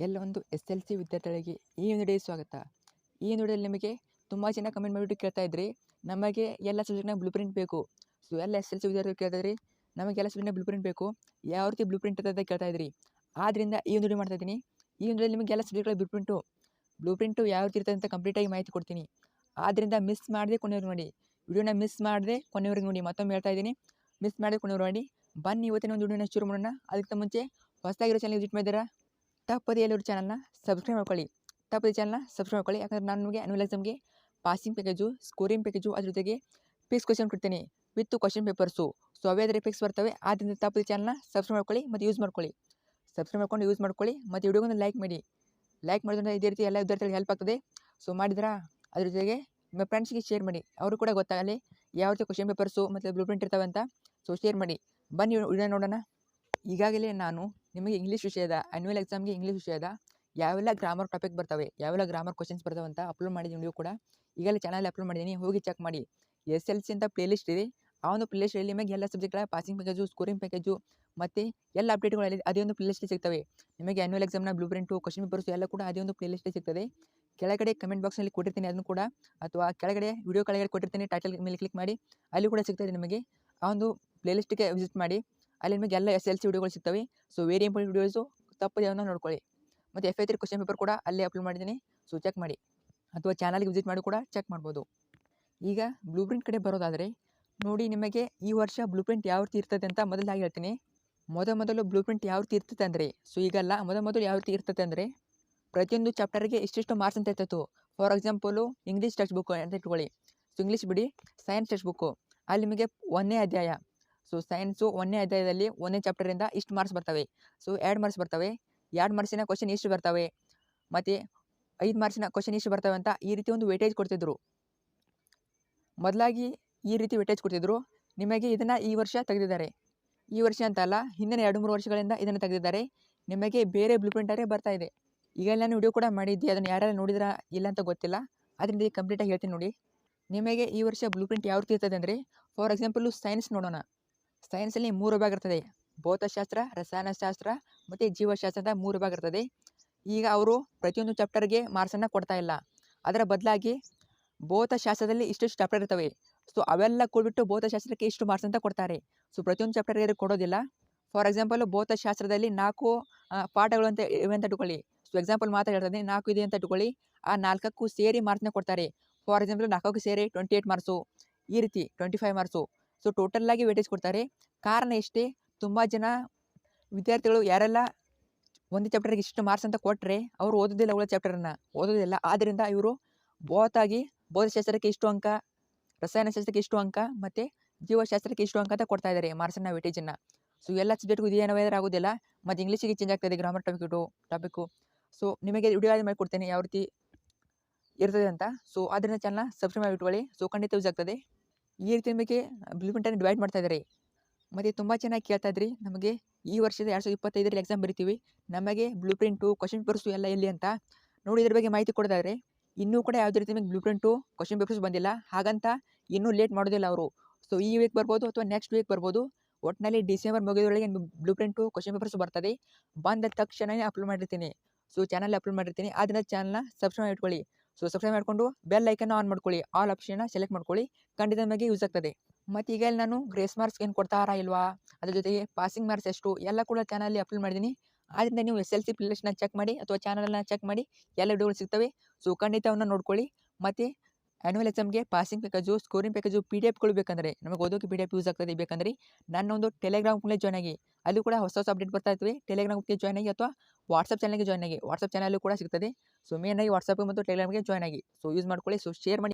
ಎಲ್ಲ ಒಂದು SLC ವಿದ್ಯಾರ್ಥಿಗಳಿಗೆ ಈ ವಿಡಿಯೋಗೆ ಸ್ವಾಗತ. ಈ ವಿಡಿಯೋದಲ್ಲಿ ನಿಮಗೆ ತುಂಬ ಜನ ಕಮೆಂಟ್ ಮಾಡಿಬಿಟ್ಟು ಕೇಳ್ತಾ ಇದ್ರಿ, ನಮಗೆ ಎಲ್ಲ ಸಬ್ಜೆಕ್ಟ್ನ ಬ್ಲೂ ಪ್ರಿಂಟ್ ಬೇಕು. ಸೊ ಎಲ್ಲ SLC ವಿದ್ಯಾರ್ಥಿಗಳು ಕೇಳ್ತಾ ಇದ್ರಿ, ನಮಗೆಲ್ಲ ಸಬ್ಜೆಕ್ಟ್ನ ಬ್ಲೂ ಪ್ರಿಂಟ್ ಬೇಕು, ಯಾವ ರೀತಿ ಬ್ಲೂ ಪ್ರಿಂಟ್ ಅಂತ ಕೇಳ್ತಾ ಇದ್ರಿ. ಆದ್ದರಿಂದ ಈ ಒಂದು ವಿಡಿಯೋ ಮಾಡ್ತಾ ಇದ್ದೀನಿ. ಈ ವಿಡಿಯೋದಲ್ಲಿ ನಿಮಗೆ ಎಲ್ಲ ಸಬ್ಜೆಕ್ಟ್ಗಳ ಬ್ಲೂ ಪ್ರಿಂಟು ಯಾವ ರೀತಿ ಇರ್ತದೆ ಅಂತ ಕಂಪ್ಲೀಟಾಗಿ ಮಾಹಿತಿ ಕೊಡ್ತೀನಿ. ಆದ್ದರಿಂದ ಮಿಸ್ ಮಾಡದೆ ಕೊನೆವರೆಗೂ ನೋಡಿ, ವಿಡಿಯೋನ ಮಿಸ್ ಮಾಡದೆ ಕೊನೆವರೆಗೂ ನೋಡಿ. ಮತ್ತೊಮ್ಮೆ ಹೇಳ್ತಾ ಇದ್ದೀನಿ, ಮಿಸ್ ಮಾಡದೆ ಕೊನೆವರೆಗೂ ನೋಡಿ. ಬನ್ನಿ ಇವತ್ತಿನ ಒಂದು ವಿಡಿಯೋನ ಶುರು ಮಾಡೋಣ. ಅದಕ್ಕಿಂತ ಮುಂಚೆ ಹೊಸದಾಗಿರೋ ಚಾನಲ್ ವಿಸಿಟ್ ಮಾಡಿದ್ದೀರಾ, ತಪ್ಪದೇ ಎಲ್ಲರೂ ಚಾನಲ್ನ ಸಬ್ಸ್ಕ್ರೈಬ್ ಮಾಡ್ಕೊಳ್ಳಿ. ಯಾಕಂದರೆ ನಾನು ನಿಮಗೆ ಆನ್ಯುವಲ್ ಎಕ್ಸಾಮ್ಗೆ ಪಾಸಿಂಗ್ ಪ್ಯಾಕೇಜು, ಸ್ಕೋರಿಂಗ್ ಪ್ಯಾಕೇಜು, ಅದ್ರ ಜೊತೆಗೆ ಫಿಕ್ಸ್ ಕ್ವಶನ್ ಕೊಡ್ತೀನಿ ವಿತ್ ಕ್ವಶನ್ ಪೇಪರ್ಸು. ಸೊ ಅವೇದರೆ ಫಿಕ್ಸ್ ಬರ್ತವೆ. ಆದ್ದರಿಂದ ತಪ್ಪದೇ ಚಾನಲ್ನ ಸಬ್ಸ್ಕ್ರೈಬ್ ಮಾಡ್ಕೊಳ್ಳಿ ಮತ್ತು ಯೂಸ್ ಮಾಡ್ಕೊಳ್ಳಿ. ಮತ್ತು ವಿಡಿಯೋಗೊಂದು ಲೈಕ್ ಮಾಡಿ. ಲೈಕ್ ಮಾಡೋದ್ರಿಂದ ಇದೇ ರೀತಿ ಎಲ್ಲ ವಿದ್ಯಾರ್ಥಿಗಳಿಗೆ ಹೆಲ್ಪ್ ಆಗ್ತದೆ. ಸೊ ಮಾಡಿದ್ರಾ, ಅದ್ರ ಜೊತೆಗೆ ನಿಮ್ಮ ಫ್ರೆಂಡ್ಸ್ಗೆ ಶೇರ್ ಮಾಡಿ, ಅವರು ಕೂಡ ಗೊತ್ತಾಗಲಿ ಯಾವ ರೀತಿ ಕ್ವಶನ್ ಪೇಪರ್ಸು ಮತ್ತು ಬ್ಲೂ ಪ್ರಿಂಟ್ ಇರ್ತವೆ ಅಂತ. ಸೊ ಶೇರ್ ಮಾಡಿ. ಬನ್ನಿ ವಿಡಿಯೋ ನೋಡೋಣ. ಈಗಾಗಲೇ ನಾನು ನಿಮಗೆ ಇಂಗ್ಲೀಷ್ ವಿಷಯದ ಆನ್ಯುವಲ್ ಎಕ್ಸಾಮ್ಗೆ ಇಂಗ್ಲೀಷ್ ವಿಷಯದ ಯಾವೆಲ್ಲ ಗ್ರಾಮರ್ ಟಾಪಿಕ್ ಬರ್ತವೆ, ಯಾವೆಲ್ಲ ಗ್ರಾಮರ್ ಕ್ವಶನ್ಸ್ ಬರ್ತವೆ ಅಂತ ಅಪ್ಲೋಡ್ ಮಾಡಿದ್ದೀನಿ. ವಿಡಿಯೋ ಕೂಡ ಈಗಲೇ ಚಾನಲಲ್ಲಿ ಅಪ್ಲೋಡ್ ಮಾಡಿದ್ದೀನಿ, ಹೋಗಿ ಚೆಕ್ ಮಾಡಿ. SLC ಅಂತ ಪ್ಲೇಲಿಸ್ಟ್ ಇದೆ. ಆ ಒಂದು ಪ್ಲೇಲಿಸ್ಟಲ್ಲಿ ನಿಮಗೆ ಎಲ್ಲ ಸಬ್ಜೆಕ್ಟ್ಗಳ ಪಾಸಿಂಗ್ ಪ್ಯಾಕೇಜು, ಸ್ಕೋರಿಂಗ್ ಪ್ಯಾಕೇಜು ಮತ್ತು ಎಲ್ಲ ಅಪ್ಡೇಟ್ಗಳಲ್ಲಿ ಅದೇ ಒಂದು ಪ್ಲೇಲಿಸ್ಟಲ್ಲಿ ಸಿಗ್ತವೆ. ನಿಮಗೆ ಆನ್ಯುವಲ್ ಎಕ್ಸಾಮ್ನ ಬ್ಲೂ ಪ್ರಿಂಟು, ಕ್ವಶನ್ ಪೇಪರ್ಸು ಎಲ್ಲ ಕೂಡ ಅದೇ ಒಂದು ಪ್ಲೇಲಿಸ್ಟಲ್ಲಿ ಸಿಗ್ತದೆ. ಕೆಳಗಡೆ ಕಮೆಂಟ್ ಬಾಕ್ಸಲ್ಲಿ ಕೊಟ್ಟಿರ್ತೀನಿ ಅದನ್ನು ಕೂಡ, ಅಥವಾ ಕೆಳಗಡೆ ವಿಡಿಯೋ ಕೆಳಗಡೆ ಕೊಟ್ಟಿರ್ತೀನಿ, ಟೈಟಲ್ ಮೇಲೆ ಕ್ಲಿಕ್ ಮಾಡಿ ಅಲ್ಲಿ ಕೂಡ ಸಿಗ್ತದೆ ನಿಮಗೆ. ಆ ಒಂದು ಪ್ಲೇಲಿಸ್ಟ್ಗೆ ವಿಸಿಟ್ ಮಾಡಿ, ಅಲ್ಲಿ ನಿಮಗೆ ಎಲ್ಲ SLC ವಿಡಿಯೋಗಳು ಸಿಗ್ತವೆ. ಸೊ ವೆರಿ ಇಂಪಾರ್ಟೆಂಟ್ ವಿಡಿಯೋಸು, ತಪ್ಪದೆ ಅವನ್ನ ನೋಡ್ಕೊಳ್ಳಿ. ಮತ್ತು FA3 ಕ್ವಶನ್ ಪೇಪರ್ ಕೂಡ ಅಲ್ಲೇ ಅಪ್ಲೋಡ್ ಮಾಡಿದ್ದೀನಿ. ಸೊ ಚೆಕ್ ಮಾಡಿ, ಅಥವಾ ಚಾನಲ್ಗೆ ವಿಸಿಟ್ ಮಾಡಿ ಕೂಡ ಚೆಕ್ ಮಾಡ್ಬೋದು. ಈಗ ಬ್ಲೂ ಪ್ರಿಂಟ್ ಕಡೆ ಬರೋದಾದರೆ ನೋಡಿ, ನಿಮಗೆ ಈ ವರ್ಷ ಬ್ಲೂ ಪ್ರಿಂಟ್ ಯಾವ ರೀತಿ ಇರ್ತದೆ ಅಂತ ಮೊದಲಾಗಿ ಹೇಳ್ತೀನಿ. ಮೊದಲು ಬ್ಲೂ ಪ್ರಿಂಟ್ ಯಾವ ರೀತಿ ಇರ್ತದೆ ಅಂದರೆ, ಸೊ ಈಗಲ್ಲ, ಮೊದಲು ಯಾವ ರೀತಿ ಇರ್ತದೆ ಅಂದರೆ, ಪ್ರತಿಯೊಂದು ಚಾಪ್ಟರ್ಗೆ ಇಷ್ಟಿಷ್ಟು ಮಾರ್ಕ್ಸ್ ಅಂತ ಇರ್ತಿತ್ತು. For example English text book ಅಂತ ಇಟ್ಕೊಳ್ಳಿ. ಸೊ ಇಂಗ್ಲೀಷ್ ಬಿಡಿ, ಸೈನ್ಸ್ ಟೆಕ್ಸ್ಟ್ ಬುಕ್ಕು, ಅಲ್ಲಿ ನಿಮಗೆ 1ನೇ ಅಧ್ಯಾಯ. ಸೊ ಸೈನ್ಸು 1ನೇ ಅಧ್ಯಾಯದಲ್ಲಿ 1ನೇ ಚಾಪ್ಟರಿಂದ ಇಷ್ಟು ಮಾರ್ಕ್ಸ್ ಬರ್ತವೆ. ಸೊ 2 ಮಾರ್ಕ್ಸ್ ಬರ್ತವೆ, 2 ಮಾರ್ಕ್ಸಿನ ಕ್ವಶನ್ ಇಷ್ಟು ಬರ್ತವೆ, ಮತ್ತು 5 ಮಾರ್ಕ್ಸಿನ ಕ್ವಶನ್ ಇಷ್ಟು ಬರ್ತವೆ ಅಂತ ಈ ರೀತಿ ಒಂದು ವೇಟೇಜ್ ಕೊಡ್ತಿದ್ರು. ಮೊದಲಾಗಿ ಈ ರೀತಿ ವೇಟೇಜ್ ಕೊಡ್ತಿದ್ರು. ನಿಮಗೆ ಇದನ್ನು ಈ ವರ್ಷ ತೆಗೆದಿದ್ದಾರೆ. ಈ ವರ್ಷ ಅಂತ ಅಲ್ಲ, ಹಿಂದಿನ 2-3 ವರ್ಷಗಳಿಂದ ಇದನ್ನು ತೆಗೆದಿದ್ದಾರೆ. ನಿಮಗೆ ಬೇರೆ ಬ್ಲೂ ಪ್ರಿಂಟರೇ ಬರ್ತಾ ಇದೆ. ಈಗ ನಾನು ವಿಡಿಯೋ ಕೂಡ ಮಾಡಿದ್ದೆ, ಅದನ್ನು ಯಾರ್ಯಾರು ನೋಡಿದ್ರಾ ಇಲ್ಲ ಅಂತ ಗೊತ್ತಿಲ್ಲ. ಅದರಿಂದ ಈಗ ಕಂಪ್ಲೀಟಾಗಿ ಹೇಳ್ತೀನಿ ನೋಡಿ. ನಿಮಗೆ ಈ ವರ್ಷ ಬ್ಲೂ ಪ್ರಿಂಟ್ ಯಾವ ರೀತಿ ಇರ್ತದೆ ಅಂದರೆ, ಫಾರ್ ಎಕ್ಸಾಂಪಲು ಸೈನ್ಸ್ ನೋಡೋಣ. ಸೈನ್ಸಲ್ಲಿ 3 ವಿಭಾಗ ಇರ್ತದೆ, ಭೌತಶಾಸ್ತ್ರ, ರಸಾಯನಶಾಸ್ತ್ರ ಮತ್ತು ಜೀವಶಾಸ್ತ್ರ ಅಂತ 3 ವಿಭಾಗ ಇರ್ತದೆ. ಈಗ ಅವರು ಪ್ರತಿಯೊಂದು ಚಾಪ್ಟರ್ಗೆ ಮಾರ್ಕ್ಸನ್ನು ಕೊಡ್ತಾ ಇಲ್ಲ. ಅದರ ಬದಲಾಗಿ ಭೌತಶಾಸ್ತ್ರದಲ್ಲಿ ಇಷ್ಟು ಚಾಪ್ಟರ್ ಇರ್ತವೆ. ಸೊ ಅವೆಲ್ಲ ಕೂಡಿಬಿಟ್ಟು ಭೌತಶಾಸ್ತ್ರಕ್ಕೆ ಇಷ್ಟು ಮಾರ್ಕ್ಸ್ ಅಂತ ಕೊಡ್ತಾರೆ. ಸೊ ಪ್ರತಿಯೊಂದು ಚಾಪ್ಟರ್ಗೆ ಕೊಡೋದಿಲ್ಲ. ಫಾರ್ ಎಕ್ಸಾಂಪಲು ಭೌತಶಾಸ್ತ್ರದಲ್ಲಿ 4 ಪಾಠಗಳು ಅಂತ ಇವೆ ಅಂತ ಇಟ್ಕೊಳ್ಳಿ. ಸೊ ಎಕ್ಸಾಂಪಲ್ ಮಾತ್ರ ಹೇಳ್ತದೆ, 4 ಇದೆ ಅಂತ ಇಟ್ಕೊಳ್ಳಿ. ಆ 4ಕ್ಕೂ ಸೇರಿ ಮಾರ್ಕ್ಸ್ನ ಕೊಡ್ತಾರೆ. ಫಾರ್ ಎಕ್ಸಾಂಪಲ್ 4ಕ್ಕೂ ಸೇರಿ 28 ಮಾರ್ಕ್ಸು, ಈ ರೀತಿ 25 ಮಾರ್ಕ್ಸು. ಸೊ ಟೋಟಲ್ಲಾಗಿ ವೇಟೇಜ್ ಕೊಡ್ತಾರೆ. ಕಾರಣ ಇಷ್ಟೇ, ತುಂಬ ಜನ ವಿದ್ಯಾರ್ಥಿಗಳು ಯಾರೆಲ್ಲ ಒಂದು ಚಾಪ್ಟರ್ಗೆ ಇಷ್ಟು ಮಾರ್ಕ್ಸ್ ಅಂತ ಕೊಟ್ಟರೆ ಅವರು ಓದೋದಿಲ್ಲ, ಉಳಿದ ಚಾಪ್ಟರನ್ನು ಓದೋದಿಲ್ಲ. ಆದ್ದರಿಂದ ಇವರು ಭೌತಶಾಸ್ತ್ರಕ್ಕೆ ಇಷ್ಟು ಅಂಕ, ರಸಾಯನಶಾಸ್ತ್ರಕ್ಕೆ ಇಷ್ಟು ಅಂಕ ಮತ್ತು ಜೀವಶಾಸ್ತ್ರಕ್ಕೆ ಇಷ್ಟು ಅಂಕ ಅಂತ ಕೊಡ್ತಾ ಇದ್ದಾರೆ ಮಾರ್ಕ್ಸನ್ನು, ವೇಟೇಜನ್ನು. ಸೊ ಎಲ್ಲ ಸಬ್ಜೆಕ್ಟ್ಗೂ ಇದೇನೋ ಆಗೋದಿಲ್ಲ. ಮತ್ತು ಇಂಗ್ಲೀಷಿಗೆ ಚೇಂಜ್ ಆಗ್ತಾಯಿದೆ ಗ್ರಾಮರ್ ಟಾಪಿಕ್ಕು. ಸೊ ನಿಮಗೆ ವಿಡಿಯೋ ಮಾಡಿ ಕೊಡ್ತೇನೆ ಯಾವ ರೀತಿ ಇರ್ತದೆ ಅಂತ. ಸೊ ಅದರಿಂದ ಚಾನಲ್ನ ಸಬ್ಸ್ಕ್ರೈಬ್ ಮಾಡಿ ಇಟ್ಕೊಳ್ಳಿ. ಸೊ ಖಂಡಿತ ಯೂಸ್ ಆಗ್ತದೆ. ಈ ರೀತಿ ನಿಮಗೆ ಬ್ಲೂ ಪ್ರಿಂಟನ್ನು ಡಿವೈಡ್ ಮಾಡ್ತಾ ಇದ್ದಾರೆ. ಮತ್ತು ತುಂಬ ಚೆನ್ನಾಗಿ ಕೇಳ್ತಾ ಇದ್ರಿ, ನಮಗೆ ಈ ವರ್ಷದ 2025ರಲ್ಲಿ ಎಕ್ಸಾಮ್ ಬರಿತೀವಿ, ನಮಗೆ ಬ್ಲೂ ಪ್ರಿಂಟು, ಕ್ವಶನ್ ಪೇಪರ್ಸು ಎಲ್ಲ ಎಲ್ಲಿ ಅಂತ ನೋಡಿ. ಇದ್ರ ಬಗ್ಗೆ ಮಾಹಿತಿ ಕೊಡ್ತಾರೆ. ಇನ್ನೂ ಕೂಡ ಯಾವುದೇ ರೀತಿ ನಿಮಗೆ ಬ್ಲೂ ಪ್ರಿಂಟು, ಕ್ವಶನ್ ಪೇಪರ್ಸ್ ಬಂದಿಲ್ಲ, ಹಾಗಂತ ಇನ್ನೂ ಲೇಟ್ ಮಾಡೋದಿಲ್ಲ ಅವರು. ಸೊ ಈ ವೀಕ್ ಬರ್ಬೋದು ಅಥವಾ ನೆಕ್ಸ್ಟ್ ವೀಕ್ ಬರ್ಬೋದು. ಒಟ್ಟಿನಲ್ಲಿ ಡಿಸೆಂಬರ್ ಮುಗಿಯೋದ್ರೊಳಗೆ ಬ್ಲೂ ಪ್ರಿಂಟು, ಕ್ವಶನ್ ಪೇಪರ್ಸ್ ಬರ್ತದೆ. ಬಂದ ತಕ್ಷಣವೇ ಅಪ್ಲೋಡ್ ಮಾಡಿರ್ತೀನಿ. ಸೊ ಚಾನಲ್ ಅಪ್ಲೋಡ್ ಮಾಡಿರ್ತೀನಿ. ಆದ್ದರಿಂದ ಚಾನಲ್ನ ಸಬ್ಸ್ಕ್ರೈಬ್ ಮಾಡಿ ಇಟ್ಕೊಳ್ಳಿ. ಸೊ ಸಬ್ಸ್ಕ್ರೈಬ್ ಮಾಡಿಕೊಂಡು ಬೆಲ್ ಐಕನ್ನ ಆನ್ ಮಾಡ್ಕೊಳ್ಳಿ, ಆಲ್ ಆಪ್ಷನ್ನ ಸೆಲೆಕ್ಟ್ ಮಾಡ್ಕೊಳ್ಳಿ. ಖಂಡಿತ ನಮಗೆ ಯೂಸ್ ಆಗ್ತದೆ. ಮತ್ತು ಈಗ ನಾನು ಗ್ರೇಸ್ ಮಾರ್ಕ್ಸ್ ಏನು ಕೊಡ್ತಾರಾ ಇಲ್ವಾ, ಅದ್ರ ಜೊತೆಗೆ ಪಾಸಿಂಗ್ ಮಾರ್ಕ್ಸ್ ಎಷ್ಟು ಎಲ್ಲ ಕೂಡ ಚಾನಲಲ್ಲಿ ಅಪ್ಲೋಡ್ ಮಾಡಿದ್ದೀನಿ. ಆದ್ದರಿಂದ ನೀವು SLC ಪ್ಲೇಲಿಸ್ಟ್ನ ಚೆಕ್ ಮಾಡಿ ಅಥವಾ ಚಾನಲನ್ನು ಚೆಕ್ ಮಾಡಿ, ಎಲ್ಲ ವಿಡಿಯೋಗಳು ಸಿಗ್ತವೆ. ಸೊ ಖಂಡಿತ ಅವನ್ನ ನೋಡ್ಕೊಳ್ಳಿ. ಮತ್ತು ಆ್ಯನ್ಯುವಲ್ ಎಕ್ಸಾಮ್ಗೆ ಪಾಸಿಂಗ್ ಪ್ಯಾಕೇಜು, ಸ್ಕೋರಿಂಗ್ ಪ್ಯಾಕೇಜು, PDFಗಳು ಬೇಕಂದರೆ, ನಮಗೆ ಓದೋಕ್ಕೆ PDF ಯೂಸ್ ಆಗ್ತದೆ ಬೇಕಂದರೆ ನನ್ನ ಒಂದು ಟೆಲಿಗ್ರಾಮ್ ಗ್ರೂಪ್ಗೆ ಜಾಯ್ನ್ ಆಗಿ. ಅಲ್ಲಿ ಕೂಡ ಹೊಸ ಅಪ್ಡೇಟ್ ಬರ್ತಾ ಇರ್ತವೆ. ಟೆಲಿಗ್ರಾಮ್ ಗ್ರೂಪ್ಗೆ ಜಾಯ್ನ್ ಆಗಿ ಅಥವಾ ವಾಟ್ಸಪ್ ಚಾನಲ್ಗೆ ಜಾಯ್ನ್ ಆಗಿ. ವಾಟ್ಸಪ್ ಚಾನಲ್ಲೂ ಕೂಡ ಸಿಗ್ತದೆ. ಸೊ ಮೇನಾಗಿ ವಾಟ್ಸಪ್ ಮತ್ತು ಟೆಲಿಗ್ರಾಮ್ಗೆ ಜಾಯ್ನ್ ಆಗಿ. ಸೊ ಯೂಸ್ ಮಾಡ್ಕೊಳ್ಳಿ. ಸೊ ಶೇರ್ ಮಾಡಿ.